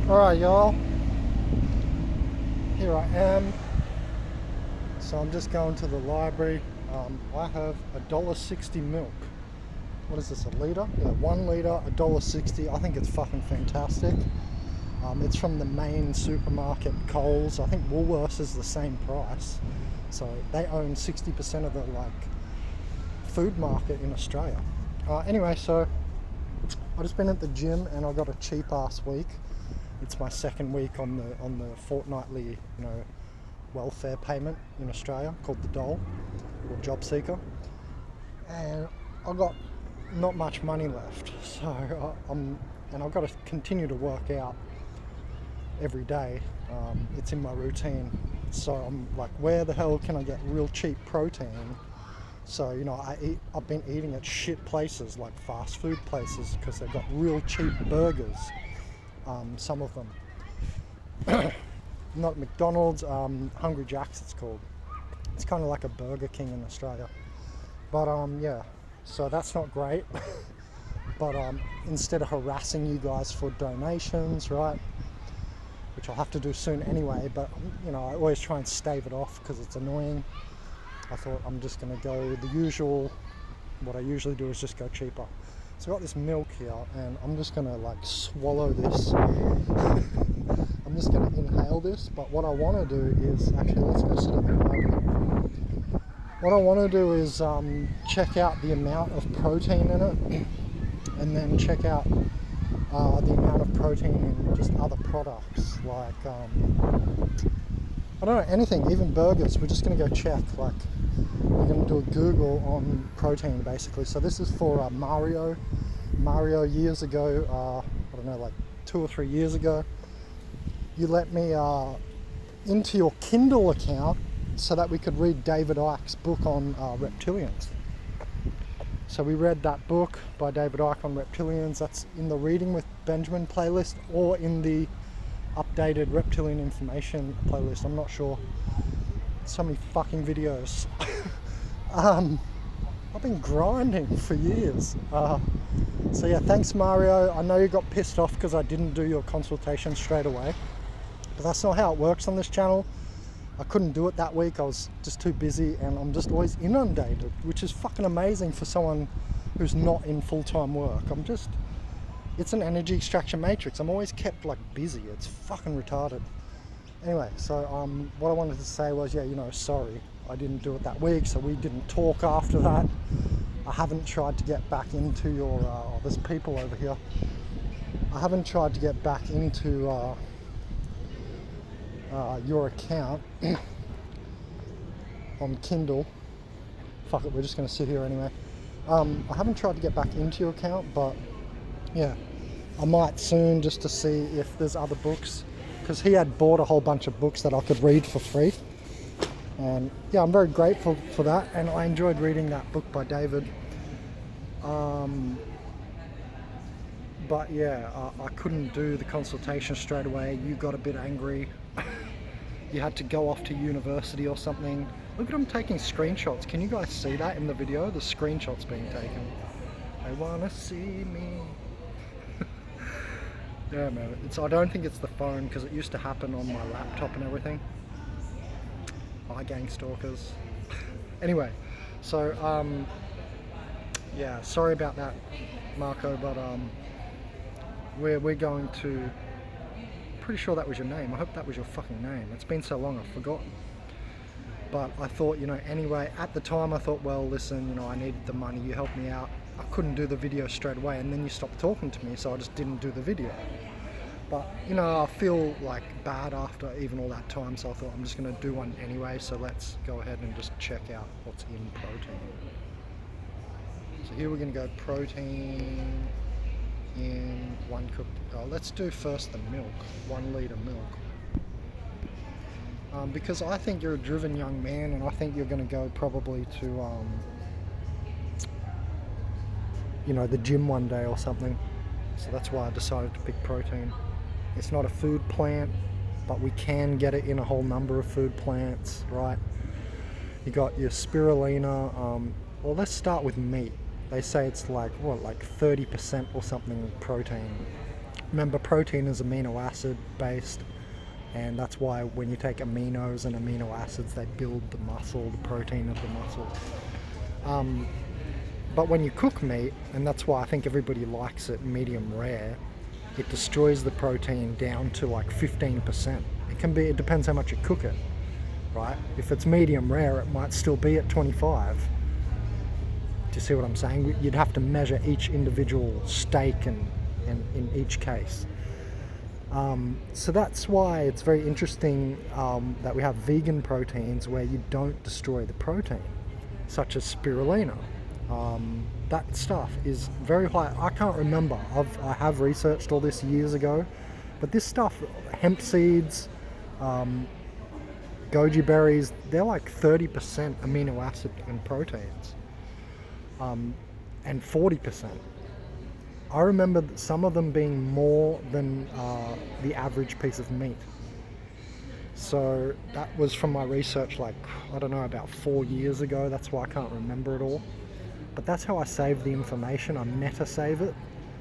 Alright y'all, here I am. So I'm just going to the library. I have $1.60 milk. What is this, a litre? Yeah, 1 litre, $1.60. I think it's fucking fantastic. It's from the main supermarket, Coles. I think Woolworths is the same price. So they own 60% of the food market in Australia. Anyway, so I've just been at the gym and I got a cheap ass week. It's my second week on the fortnightly, welfare payment in Australia called the dole or job seeker, and I've got not much money left. So I've got to continue to work out every day. It's in my routine. So I'm like, where the hell can I get real cheap protein? So I've been eating at shit places like fast food places because they've got real cheap burgers. Some of them, not McDonald's, Hungry Jack's it's called. It's kind of like a Burger King in Australia. But yeah, so that's not great. But instead of harassing you guys for donations, right, which I'll have to do soon anyway, but I always try and stave it off because it's annoying. I thought I'm just going to go the usual. What I usually do is just go cheaper. So I've got this milk here and I'm just going to swallow this. I'm just going to inhale this, but what I want to do is, actually let's go sit at the library. What I want to do is check out the amount of protein in it, and then check out the amount of protein in just other products, like, I don't know, anything, even burgers. We're just going to go check, we're going to do a Google on protein basically. So this is for Mario years ago, I don't know, like 2 or 3 years ago. You let me into your Kindle account so that we could read David Icke's book on reptilians. So we read that book by David Icke on reptilians. That's in the Reading with Benjamin playlist or in the updated reptilian information playlist. I'm not sure. So many fucking videos. I've been grinding for years. So yeah, thanks Mario. I know you got pissed off because I didn't do your consultation straight away, but that's not how it works on this channel. I couldn't do it that week. I was just too busy and I'm just always inundated, which is fucking amazing for someone who's not in full-time work. It's an energy extraction matrix. I'm always kept busy. It's fucking retarded. Anyway, so what I wanted to say was, sorry, I didn't do it that week, so we didn't talk after that. I haven't tried to get back into your, there's people over here. I haven't tried to get back into your account on Kindle. Fuck it, we're just going to sit here anyway. I haven't tried to get back into your account, but yeah, I might soon, just to see if there's other books, because he had bought a whole bunch of books that I could read for free. And yeah, I'm very grateful for that, and I enjoyed reading that book by David. But yeah, I couldn't do the consultation straight away. You got a bit angry. You had to go off to university or something. Look at him taking screenshots. Can you guys see that in the video? The screenshots being taken. They wanna see me. Yeah, man. I don't think it's the phone, because it used to happen on my laptop and everything. Hi, gang stalkers. Anyway, so yeah, sorry about that, Marco, but we're going to. Pretty sure that was your name. I hope that was your fucking name. It's been so long, I've forgotten. But I thought, anyway, at the time I thought, well, listen, I needed the money. You helped me out. I couldn't do the video straight away, and then you stopped talking to me, so I just didn't do the video. But I feel bad after even all that time, so I thought I'm just going to do one anyway. So let's go ahead and just check out what's in protein. So here we're going to go protein in 1 cooked. Let's do first the milk, 1 litre milk. Because I think you're a driven young man, and I think you're going to go probably to the gym one day or something. So that's why I decided to pick protein. It's not a food plant, but we can get it in a whole number of food plants, right? You got your spirulina. Well, let's start with meat. They say it's 30% or something protein. Remember, protein is amino acid based, and that's why when you take aminos and amino acids, they build the muscle, the protein of the muscle. But when you cook meat, and that's why I think everybody likes it medium rare, it destroys the protein down to like 15%. It depends how much you cook it, right? If it's medium rare, it might still be at 25. Do you see what I'm saying? You'd have to measure each individual steak and in each case. So that's why it's very interesting that we have vegan proteins where you don't destroy the protein, such as spirulina. That stuff is very high. I can't remember. I have researched all this years ago, but this stuff, hemp seeds, goji berries, they're like 30% amino acid and proteins, and 40%. I remember some of them being more than the average piece of meat. So that was from my research, like, I don't know, about 4 years ago. That's why I can't remember it all. But that's how I save the information. I meta save it.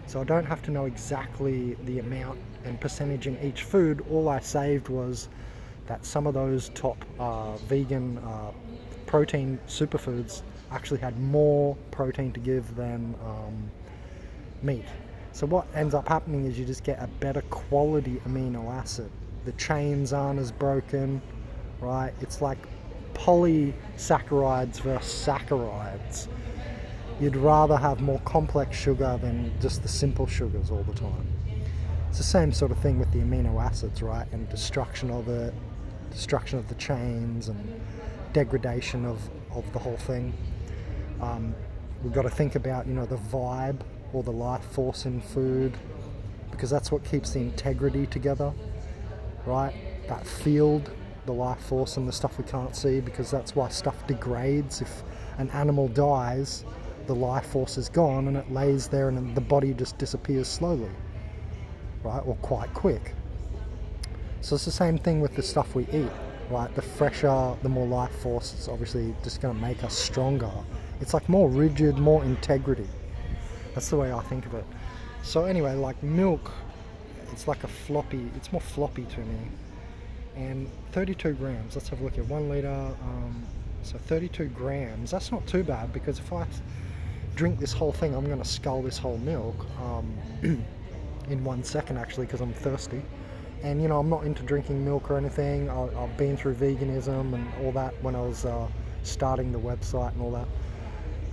So I don't have to know exactly the amount and percentage in each food. All I saved was that some of those top vegan protein superfoods actually had more protein to give than meat. So what ends up happening is you just get a better quality amino acid. The chains aren't as broken, right? It's like polysaccharides versus saccharides. You'd rather have more complex sugar than just the simple sugars all the time. It's the same sort of thing with the amino acids, right? And destruction of the chains and degradation of the whole thing. We've got to think about, the vibe or the life force in food, because that's what keeps the integrity together, right? That field, the life force and the stuff we can't see, because that's why stuff degrades. If an animal dies, the life force is gone and it lays there and the body just disappears slowly, right? Or quite quick. So it's the same thing with the stuff we eat, right? The fresher, the more life force, it's obviously just going to make us stronger. It's like more rigid, more integrity. That's the way I think of it. So anyway, like milk, it's like it's more floppy to me. And 32 grams, let's have a look at 1 litre, so 32 grams, that's not too bad, because if I drink this whole thing, I'm going to scull this whole milk in 1 second actually, because I'm thirsty. And I'm not into drinking milk or anything. I've been through veganism and all that when I was starting the website and all that.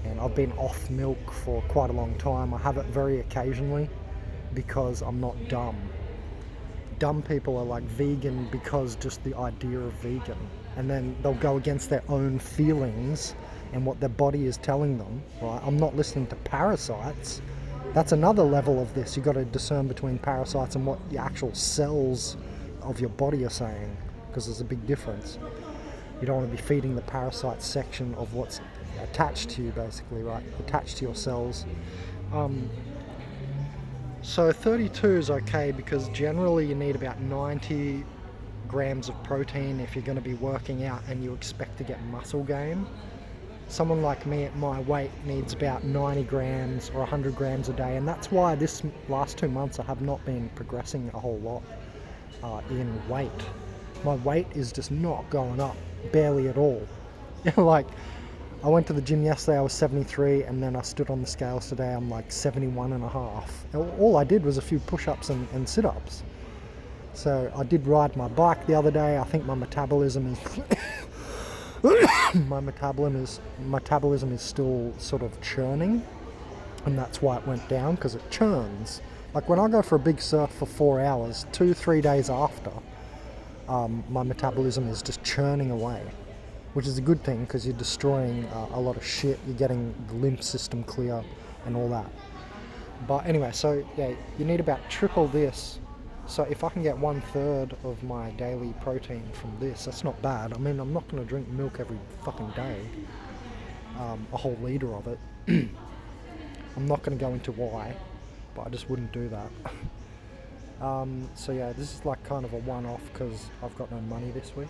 And I've been off milk for quite a long time. I have it very occasionally because I'm not dumb. Dumb people are like vegan because just the idea of vegan. And then they'll go against their own feelings and what their body is telling them, right? I'm not listening to parasites. That's another level of this. You've got to discern between parasites and what the actual cells of your body are saying, because there's a big difference. You don't want to be feeding the parasite section of what's attached to you, basically, right? Attached to your cells. So 32 is okay, because generally you need about 90 grams of protein if you're going to be working out and you expect to get muscle gain. Someone like me at my weight needs about 90 grams or 100 grams a day, and that's why this last 2 months I have not been progressing a whole lot in weight. My weight is just not going up, barely at all. Like, I went to the gym yesterday, I was 73, and then I stood on the scales today, I'm like 71 and a half. All I did was a few push-ups and sit-ups. So I did ride my bike the other day. I think my metabolism is my metabolism is still sort of churning, and that's why it went down, because it churns. Like when I go for a big surf for 4 hours, 2-3 days after, my metabolism is just churning away, which is a good thing, because you're destroying a lot of shit. You're getting the lymph system clear and all that. But anyway, so yeah, you need about triple this. So if I can get 1/3 of my daily protein from this, that's not bad. I mean, I'm not going to drink milk every fucking day, a whole litre of it. I'm not going to go into why, but I just wouldn't do that. So yeah, this is like kind of a one-off, because I've got no money this week.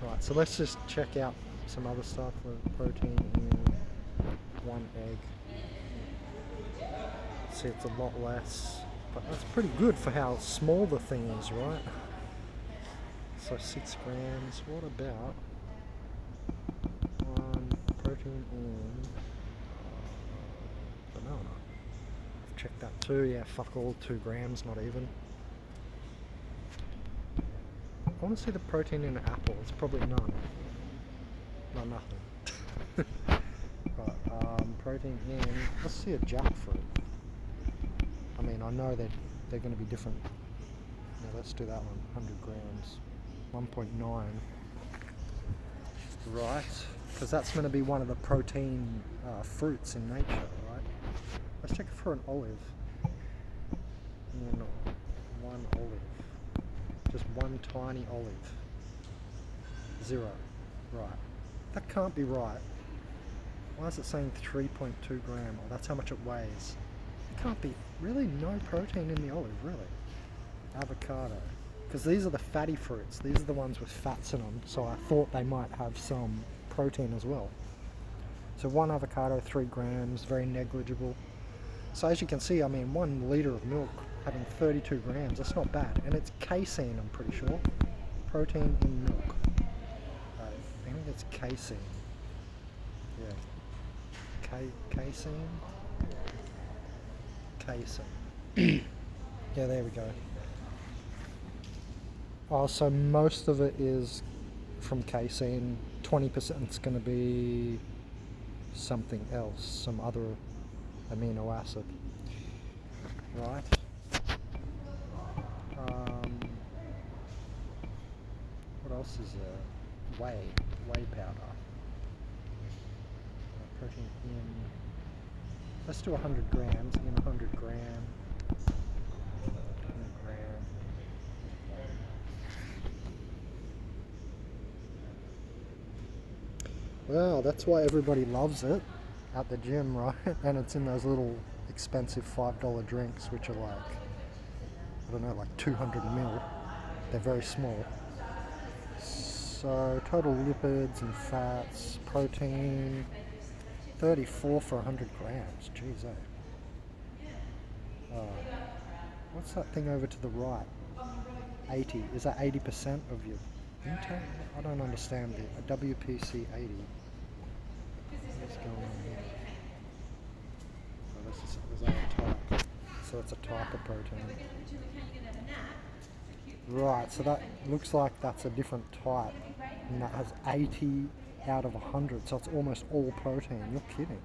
Right, so let's just check out some other stuff. Protein in 1 egg. See, it's a lot less. But that's pretty good for how small the thing is, right? So 6 grams. What about protein in banana? I've checked that too. Yeah, fuck all, 2 grams, not even. I want to see the protein in an apple. It's probably none. No, nothing. Right, protein in. Let's see a jackfruit. I mean, I know they're going to be different. Yeah, let's do that one. 100 grams. 1.9. Right, because that's going to be one of the protein fruits in nature, right? Let's check for an olive. No, one olive. Just one tiny olive. 0. Right. That can't be right. Why is it saying 3.2 gram? Oh, that's how much it weighs. It can't be. Really? No protein in the olive, really? Avocado. Because these are the fatty fruits. These are the ones with fats in them. So I thought they might have some protein as well. So 1 avocado, 3 grams, very negligible. So as you can see, I mean, 1 litre of milk having 32 grams, that's not bad. And it's casein, I'm pretty sure. Protein in milk. I think it's casein. Yeah. Casein? Casein. Yeah, there we go. Oh, so most of it is from casein. 20% is going to be something else, some other amino acid. Right. What else is there? Whey powder. Protein in. Let's do 100 grams. In 100 gram. 100 gram. Well, that's why everybody loves it at the gym, right? And it's in those little expensive $5 drinks, which are like, I don't know, like 200 ml. They're very small. So total lipids and fats, protein, 34 for 100 grams. Jeez, eh? What's that thing over to the right? 80. Is that 80% of your intake? I don't understand it. A WPC 80. What's going on here? Oh, is that a type? So it's a type of protein. Right, so that looks like that's a different type. And that has 80 out of 100, so it's almost all protein. You're kidding.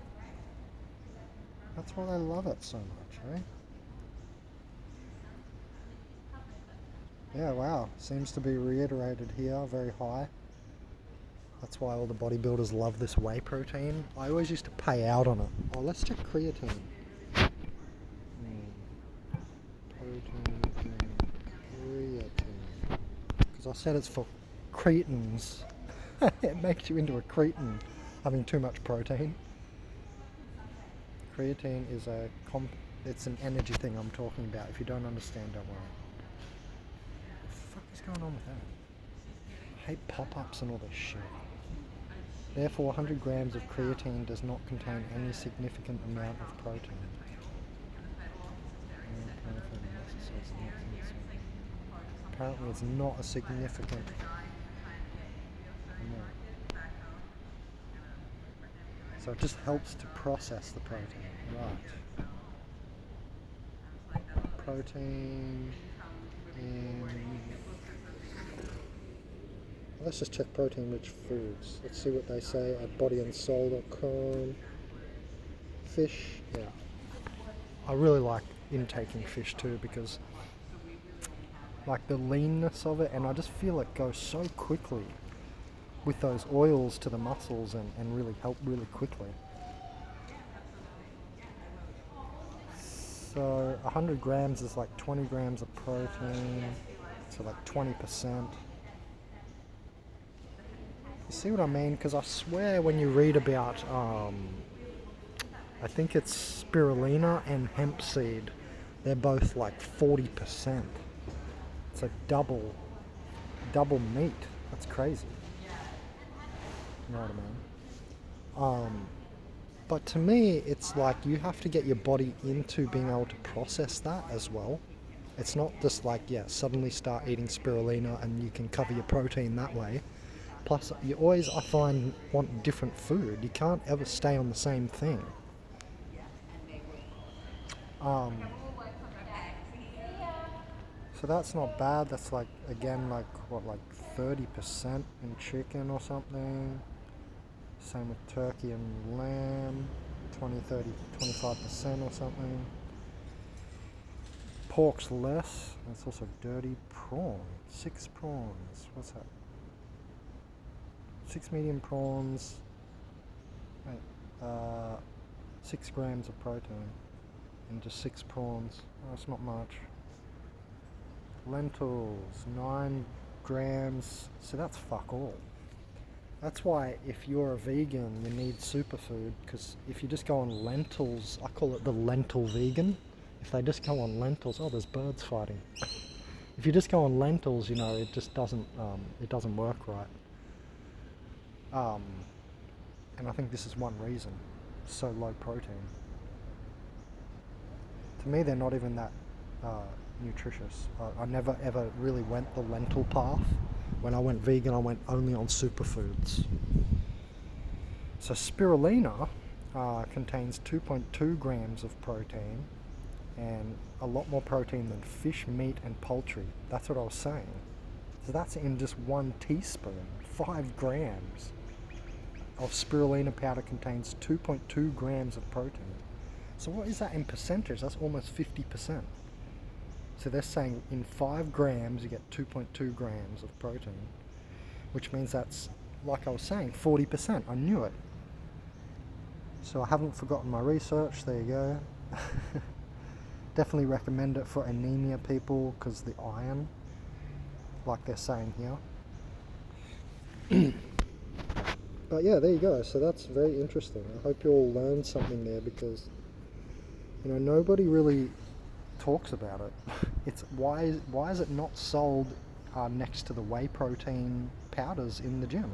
That's why they love it so much, eh? Yeah, wow. Seems to be reiterated here, very high. That's why all the bodybuilders love this whey protein. I always used to pay out on it. Oh, let's check creatine. Protein and creatine. Because I said it's for cretins. It makes you into a cretin having too much protein. Creatine is it's an energy thing I'm talking about. If you don't understand, don't worry. What the fuck is going on with that? I hate pop-ups and all this shit. Therefore, 100 grams of creatine does not contain any significant amount of protein. Apparently it's not a significant amount. So it just helps to process the protein. Right. Protein in... Let's just check protein-rich foods. Let's see what they say at bodyandsoul.com. Fish, yeah. I really like intaking fish too because like the leanness of it, and I just feel it goes so quickly with those oils to the muscles and really help really quickly. So 100 grams is like 20 grams of protein, so like 20%. You see what I mean? Because I swear when you read about, I think it's spirulina and hemp seed, they're both like 40%. It's like double meat. That's crazy. You know what I mean? But to me, it's like you have to get your body into being able to process that as well. It's not just like, yeah, suddenly start eating spirulina and you can cover your protein that way. Plus, you always, I find, want different food. You can't ever stay on the same thing. Um, so that's not bad. That's like, again, like, what, like 30% in chicken or something. Same with turkey and lamb. 20, 30, 25% or something. Pork's less. That's also dirty prawn. 6 prawns. What's that? 6 medium prawns. Wait, 6 grams of protein into 6 prawns. Oh, that's not much. Lentils, 9 grams. So that's fuck all. That's why if you're a vegan, you need superfood, because if you just go on lentils, I call it the lentil vegan. If they just go on lentils, oh, there's birds fighting. If you just go on lentils, you know, it just doesn't work right. And I think this is one reason, so low protein. To me, they're not even that nutritious. I never ever really went the lentil path. When I went vegan, I went only on superfoods. So spirulina contains 2.2 grams of protein, and a lot more protein than fish, meat, and poultry. That's what I was saying. So that's in just 1 teaspoon. 5 grams of spirulina powder contains 2.2 grams of protein. So what is that in percentage? That's almost 50%. So they're saying in 5 grams you get 2.2 grams of protein, which means that's, like I was saying, 40%. I knew it. So I haven't forgotten my research. There you go. Definitely recommend it for anemia people, because the iron, like they're saying here. But yeah, there you go. So that's very interesting. I hope you all learned something there, because, you know, nobody really talks about it. It's why is it not sold next to the whey protein powders in the gym?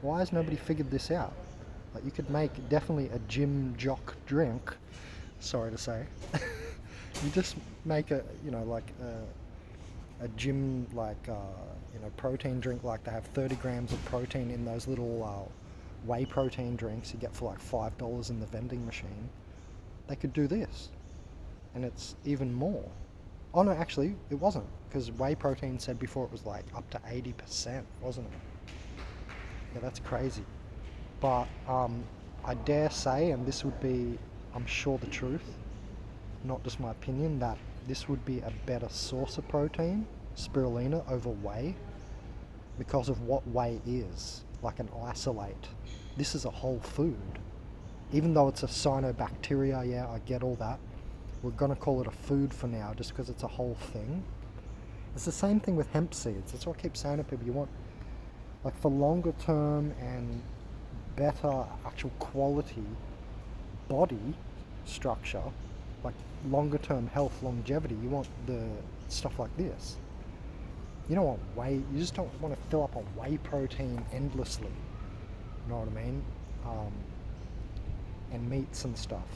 Why has nobody figured this out? Like, you could make definitely a gym jock drink. Sorry to say. You just make a, you know, like a gym, like you know, protein drink. Like they have 30 grams of protein in those little whey protein drinks you get for like $5 in the vending machine. They could do this, and it's even more. Oh no, actually it wasn't, because whey protein said before it was like up to 80%, wasn't it? Yeah, that's crazy. But I dare say, and this would be, I'm sure, the truth, not just my opinion, that this would be a better source of protein, spirulina, over whey, because of what whey is, like an isolate. This is a whole food. Even though it's a cyanobacteria, yeah, I get all that, we're going to call it a food for now, just because it's a whole thing. It's the same thing with hemp seeds. That's what I keep saying to people. You want, like, for longer term and better actual quality body structure, like longer term health, longevity, you want the stuff like this. You don't want whey, you just don't want to fill up on whey protein endlessly. You know what I mean? And meats and stuff.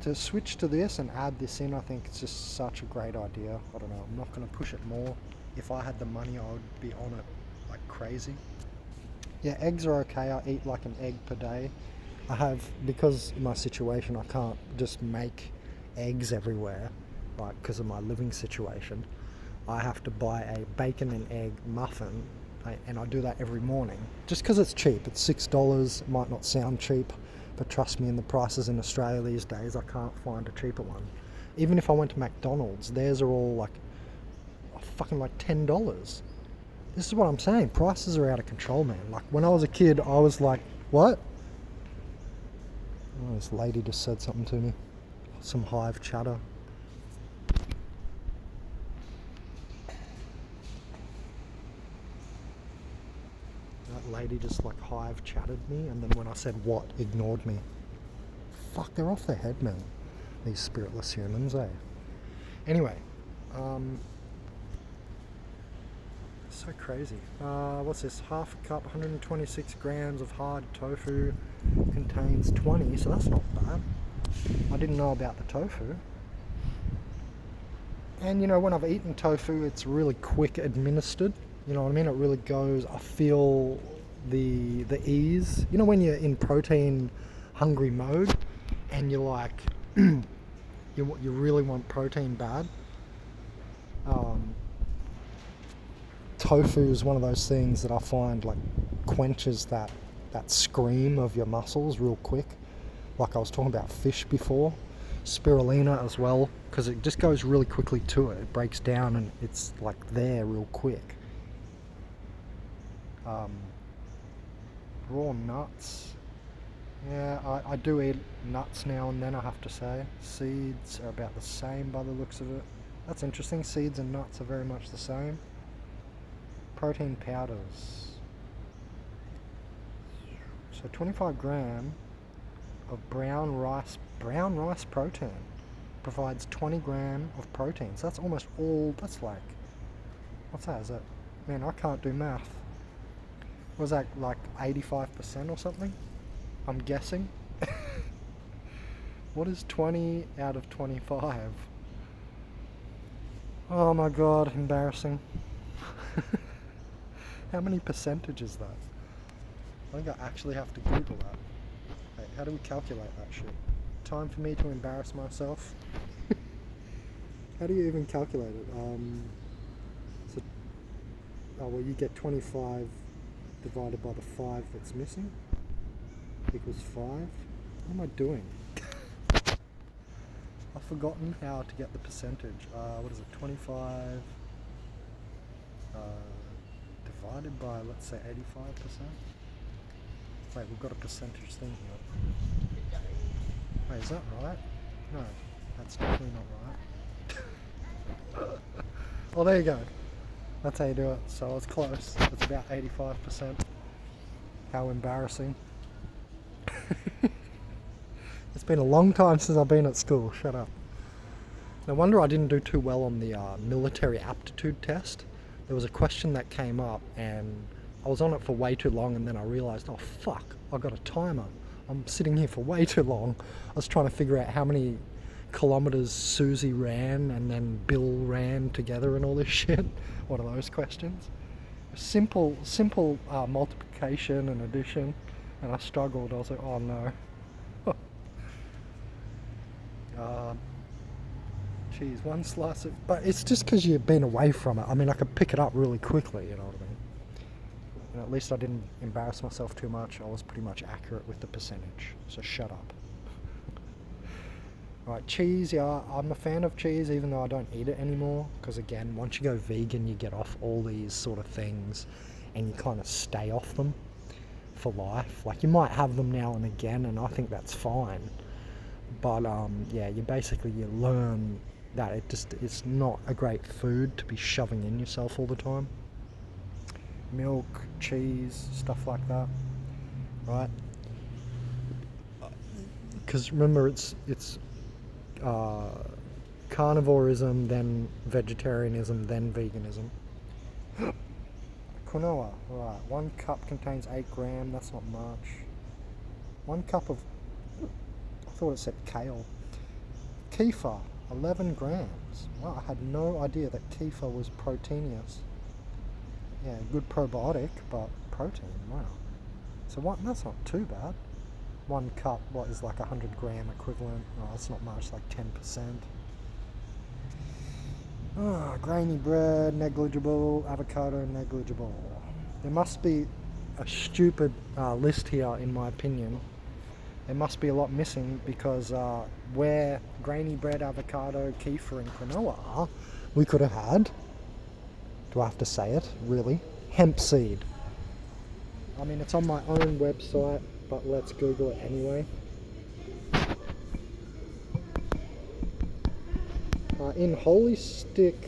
To switch to this and add this in, I think it's just such a great idea. I don't know, I'm not going to push it more. If I had the money, I would be on it like crazy. Yeah, eggs are okay. I eat like an egg per day. I have, because of my situation, I can't just make eggs everywhere, like, because of my living situation. I have to buy a bacon and egg muffin, and I do that every morning. Just because it's cheap. It's $6. It might not sound cheap, but trust me, in the prices in Australia these days, I can't find a cheaper one. Even if I went to McDonald's, theirs are all like fucking like $10. This is what I'm saying. Prices are out of control, man. Like, when I was a kid, I was like, what? Oh, this lady just said something to me. Some Hive chatter. That lady just like Hive chatted me, and then when I said what, ignored me. Fuck, they're off their head, man. These spiritless humans, eh? Anyway, So crazy. What's this? Half a cup, 126 grams of hard tofu, contains 20, so that's not bad. I didn't know about the tofu. And you know, when I've eaten tofu, it's really quick administered. You know what I mean? It really goes. I feel the ease. You know, when you're in protein hungry mode, and you're like, you really want protein bad. Tofu is one of those things that I find like quenches that scream of your muscles real quick. Like I was talking about fish before, spirulina as well, because it just goes really quickly to it. It breaks down and it's like there real quick. Raw nuts. Yeah, I do eat nuts now and then, I have to say. Seeds are about the same by the looks of it. That's interesting. Seeds and nuts are very much the same. Protein powders. So 25 gram of brown rice protein provides 20 gram of protein. So that's almost all. That's like, what's that? Is that, man, I can't do math. Was that like 85% or something? I'm guessing. What is 20 out of 25? Oh my god, embarrassing. How many percentage is that? I think I actually have to Google that. Hey, how do we calculate that shit? Time for me to embarrass myself. How do you even calculate it? So, oh well, you get 25 divided by the 5 that's missing equals 5. What am I doing? I've forgotten how to get the percentage. What is it? 25 divided by, let's say, 85%. Wait, we've got a percentage thing here. Wait, is that right? No, that's definitely not right. Well, there you go. That's how you do it. So it's close. It's about 85%. How embarrassing. It's been a long time since I've been at school. Shut up. No wonder I didn't do too well on the military aptitude test. There was a question that came up and I was on it for way too long, and then I realised, oh fuck, I got a timer. I'm sitting here for way too long. I was trying to figure out how many kilometres Susie ran and then Bill ran together and all this shit. What are those questions? Simple multiplication and addition, and I struggled. I was like, oh no. Geez, one slice of... But it's just because you've been away from it. I mean, I could pick it up really quickly, you know what I mean? And at least I didn't embarrass myself too much. I was pretty much accurate with the percentage. So shut up. Right, cheese, yeah, I'm a fan of cheese even though I don't eat it anymore. Because again, once you go vegan, you get off all these sort of things and you kind of stay off them for life. Like, you might have them now and again, and I think that's fine. But yeah, you learn that it's not a great food to be shoving in yourself all the time. Milk, cheese, stuff like that, right? Because remember, it's carnivorism, then vegetarianism, then veganism. Quinoa, right? 1 cup contains 8 gram. That's not much. 1 cup of, I thought it said kale. Kefir, 11 grams. Wow, I had no idea that kefir was proteinous. Yeah, good probiotic, but protein, wow. So what? That's not too bad. 1 cup, what is like 100 gram equivalent? Oh, that's not much, like 10%. Grainy bread, negligible. Avocado, negligible. There must be a stupid list here, in my opinion. There must be a lot missing, because where grainy bread, avocado, kefir and quinoa are, we could have had, do I have to say it, really? Hemp seed. I mean, it's on my own website, but let's Google it anyway. In Holy Stick,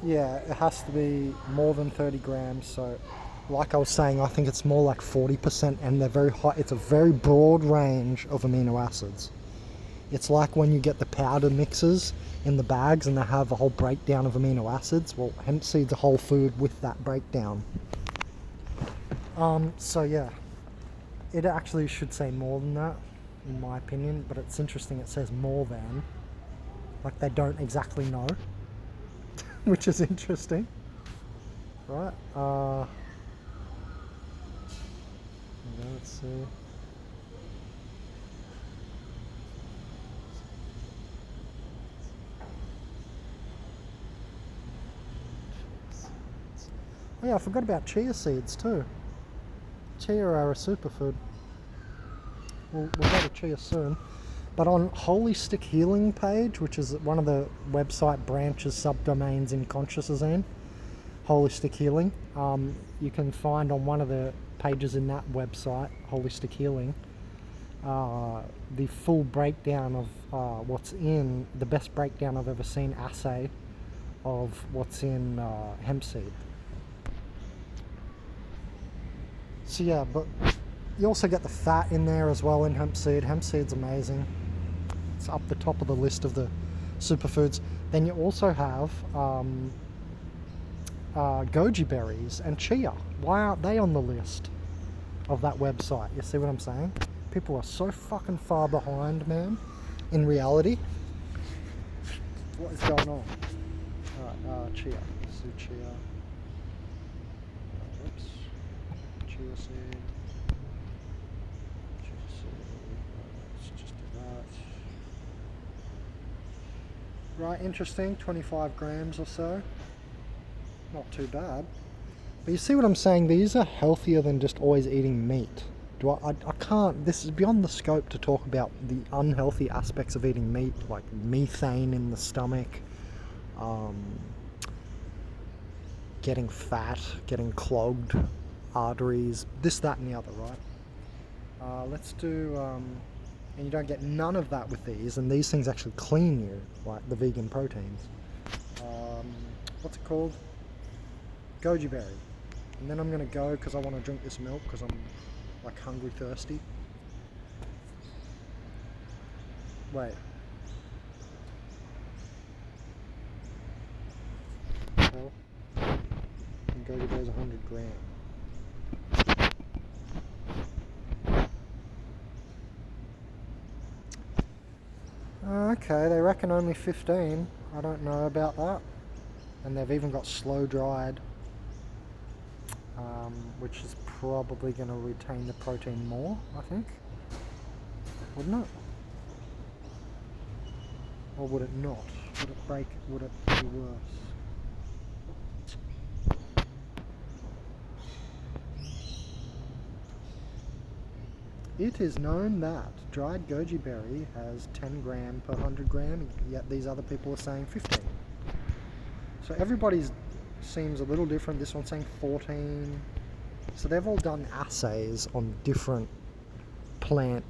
yeah, it has to be more than 30 grams, so like I was saying, I think it's more like 40%, and they're very high. It's a very broad range of amino acids. It's like when you get the powder mixes in the bags and they have a whole breakdown of amino acids. Well, hemp seed's a whole food with that breakdown. So yeah, it actually should say more than that, in my opinion, but it's interesting it says more than. Like they don't exactly know, which is interesting, right? Let's see. Oh yeah, I forgot about chia seeds too. Chia are a superfood. We'll go to chia soon. But on Holistic Healing page, which is one of the website branches, subdomains in Consciousness, Holistic Healing, you can find on one of the pages in that website, Holistic Healing, the full breakdown of what's in, the best breakdown I've ever seen assay of what's in hemp seed. So yeah, but you also get the fat in there as well in hemp seed. Hemp seed's amazing. It's up the top of the list of the superfoods. Then you also have goji berries and chia. Why aren't they on the list of that website? You see what I'm saying? People are so fucking far behind, man, in reality. What is going on? Alright, chia. Let's do chia. Oops. Chia seed. Let's just do that. Right, interesting. 25 grams or so. Not too bad. But you see what I'm saying? These are healthier than just always eating meat. I can't, this is beyond the scope to talk about the unhealthy aspects of eating meat, like methane in the stomach, getting fat, getting clogged arteries, this, that and the other, right? Let's do, and you don't get none of that with these, and these things actually clean you, like the vegan proteins. What's it called? Goji berry. And then I'm going to go because I want to drink this milk because I'm like hungry, thirsty. Wait. Well, goji berry is 100 grams. Okay, they reckon only 15. I don't know about that. And they've even got slow dried, which is probably going to retain the protein more, I think. Wouldn't it? Or would it not? Would it break? Would it be worse? It is known that dried goji berry has 10 gram per 100 gram, yet these other people are saying 15. So everybody's seems a little different. This one's saying 14. So they've all done assays on different plant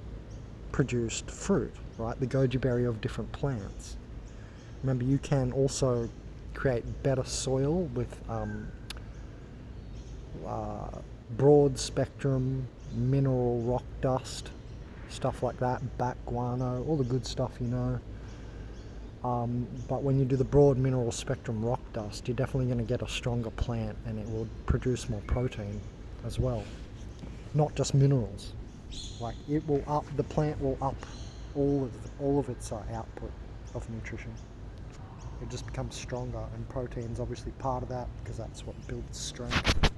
produced fruit, right? The goji berry of different plants. Remember, you can also create better soil with broad spectrum mineral rock dust, stuff like that, bat guano, all the good stuff, you know. But when you do the broad mineral spectrum rock dust, you're definitely going to get a stronger plant, and it will produce more protein as well. Not just minerals. Like, it will up, the plant will up all of its output of nutrition. It just becomes stronger, and protein's obviously part of that because that's what builds strength.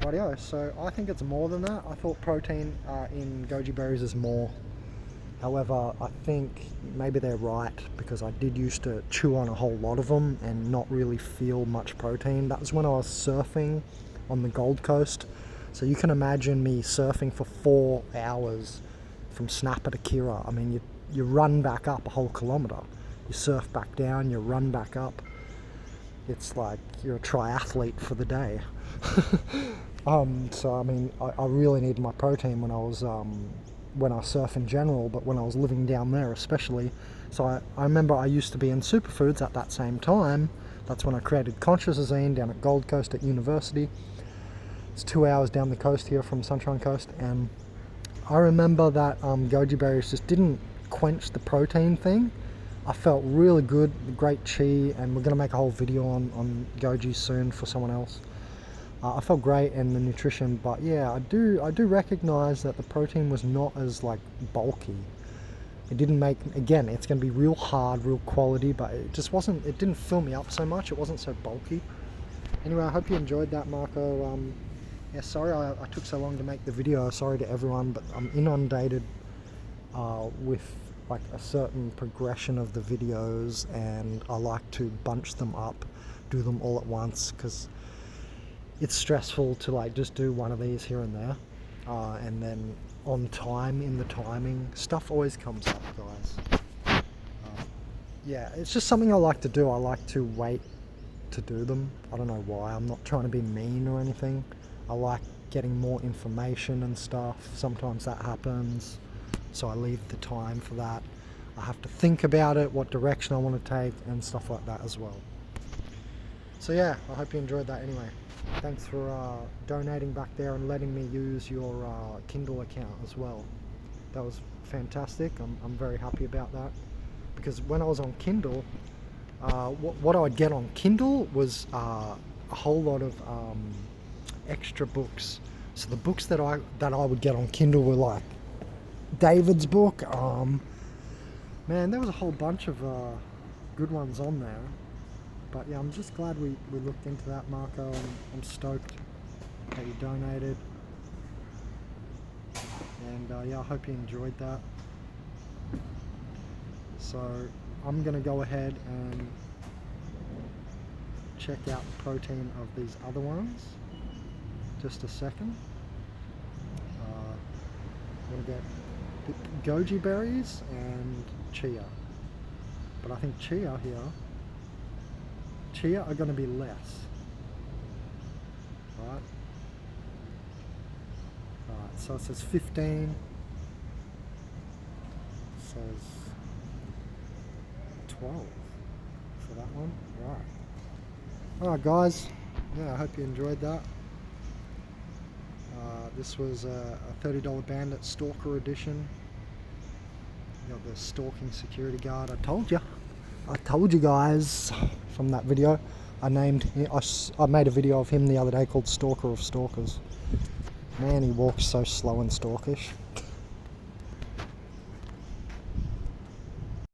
Rightio, so I think it's more than that. I thought protein in goji berries is more. However, I think maybe they're right, because I did used to chew on a whole lot of them and not really feel much protein. That was when I was surfing on the Gold Coast. So you can imagine me surfing for 4 hours from Snapper to Kira. I mean, you run back up a whole kilometre. You surf back down, you run back up. It's like you're a triathlete for the day. So I mean, I really needed my protein when I surf in general, but when I was living down there especially. So I remember I used to be in superfoods at that same time. That's when I created Consciousness down at Gold Coast at university. It's 2 hours down the coast here from Sunshine Coast, and I remember that goji berries just didn't quench the protein thing. I felt really good, great chi, and we're gonna make a whole video on goji soon for someone else. I felt great in the nutrition, but yeah, I do recognize that the protein was not as like bulky. It didn't make, again, it's gonna be real hard, real quality, but it just wasn't, it didn't fill me up so much. It wasn't so bulky. Anyway, I hope you enjoyed that, Marco. Yeah, sorry I took so long to make the video. Sorry to everyone, but I'm inundated with like a certain progression of the videos, and I like to bunch them up, do them all at once, because it's stressful to like just do one of these here and there, and then on time, in the timing, stuff always comes up, guys. Yeah, it's just something I like to do. I like to wait to do them. I don't know why. I'm not trying to be mean or anything. I like getting more information and stuff. Sometimes that happens, so I leave the time for that. I have to think about it, what direction I want to take, and stuff like that as well. So yeah, I hope you enjoyed that anyway. Thanks for donating back there and letting me use your Kindle account as well. That was fantastic. I'm very happy about that, because when I was on Kindle, what I would get on Kindle was a whole lot of extra books. So the books that I would get on Kindle were like David's book. Man, there was a whole bunch of good ones on there. But yeah, I'm just glad we looked into that, Marco, and I'm stoked that you donated. And yeah, I hope you enjoyed that. So I'm gonna go ahead and check out the protein of these other ones. Just a second. I'm gonna get goji berries and chia. But I think chia are going to be less. Right? Alright, so it says 15. It says 12 for that one. Right. Alright guys, yeah, I hope you enjoyed that. This was a $30 Bandit Stalker edition. You got the Stalking security guard. I told you guys from that video. I made a video of him the other day called Stalker of Stalkers. Man, he walks so slow and stalkish.